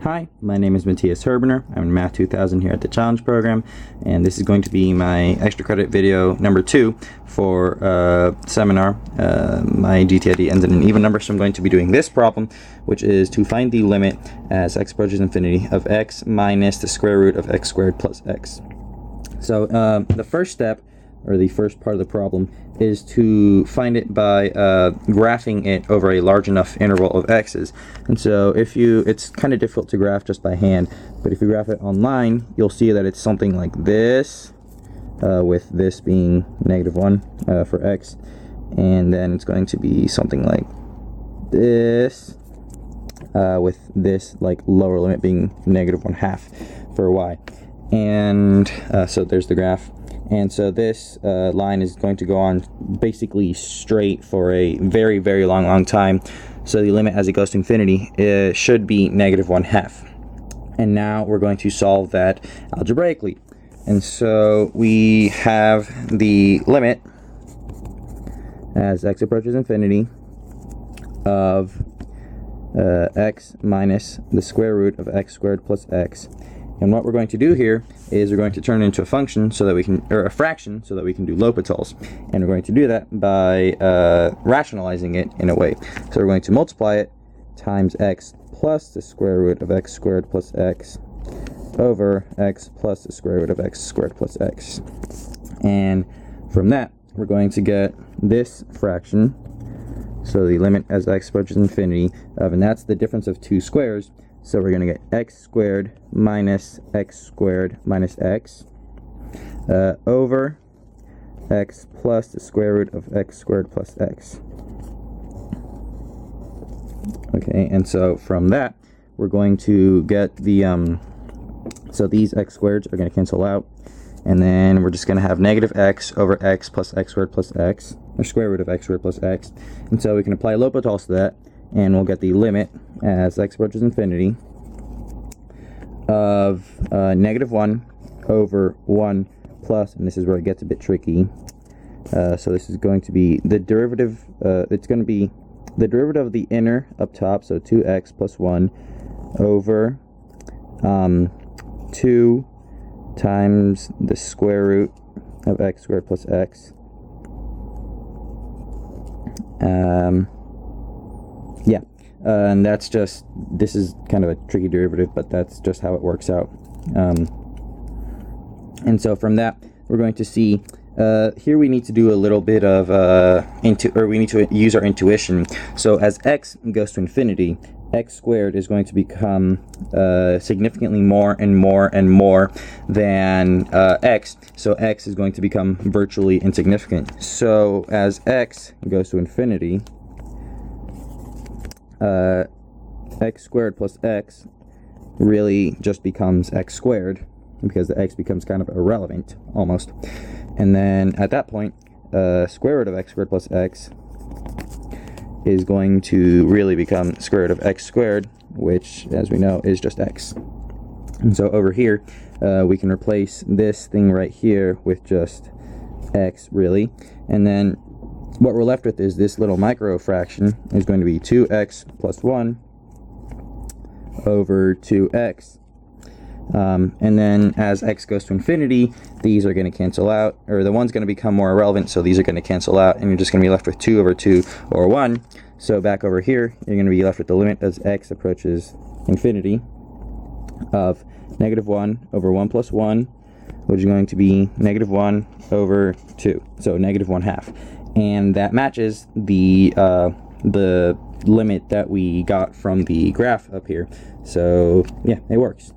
Hi, my name is Matthias Herbener. I'm in Math 2000 here at the Challenge Program, and this is going to be my extra credit video number 2 for seminar. My GTID ends in an even number, so I'm going to be doing this problem, which is to find the limit as x approaches infinity of x minus the square root of x squared plus x. So the first step, or the first part of the problem, is to find it by graphing it over a large enough interval of x's. And so it's kind of difficult to graph just by hand, but if you graph it online, you'll see that it's something like this, with this being -1 for x, and then it's going to be something like this, with this like lower limit being -1/2 for y. And so there's the graph. And so this line is going to go on basically straight for a very, very long time. So the limit as it goes to infinity should be -1/2. And now we're going to solve that algebraically. And so we have the limit as x approaches infinity of x minus the square root of x squared plus x. And what we're going to do here is we're going to turn it into a function so that we can, or a fraction, so that we can do L'Hopital's. And we're going to do that by rationalizing it in a way. So we're going to multiply it times x plus the square root of x squared plus x over x plus the square root of x squared plus x. And from that, we're going to get this fraction. So the limit as x approaches infinity of, and that's the difference of two squares. So we're going to get x squared minus x over x plus the square root of x squared plus x. Okay, and so from that, we're going to get the, so these x squareds are going to cancel out, and then we're just going to have -x over x plus x squared plus x, or square root of x squared plus x. And so we can apply L'Hopital's to that, and we'll get the limit as x approaches infinity of -1 over 1 plus, and this is where it gets a bit tricky. So this is going to be the derivative, it's going to be the derivative of the inner up top, so 2x plus 1 over 2 times the square root of x squared plus x. And that's just, this is kind of a tricky derivative, but that's just how it works out. And so from that, we're going to see, here we need to do a little bit of, we need to use our intuition. So as x goes to infinity, x squared is going to become significantly more and more and more than x. So x is going to become virtually insignificant. So as x goes to infinity, x squared plus x really just becomes x squared, because the x becomes kind of irrelevant almost. And then at that point, square root of x squared plus x is going to really become square root of x squared, which, as we know, is just x. And so over here, we can replace this thing right here with just x, really. And then what we're left with is this little micro fraction is going to be 2x plus 1 over 2x. And then as x goes to infinity, these are going to cancel out, or the one's going to become more irrelevant, so these are going to cancel out, and you're just going to be left with 2 over 2 or 1. So back over here, you're going to be left with the limit as x approaches infinity of -1 over 1 plus 1, which is going to be -1 over 2, so -1/2. And that matches the limit that we got from the graph up here. So yeah, it works.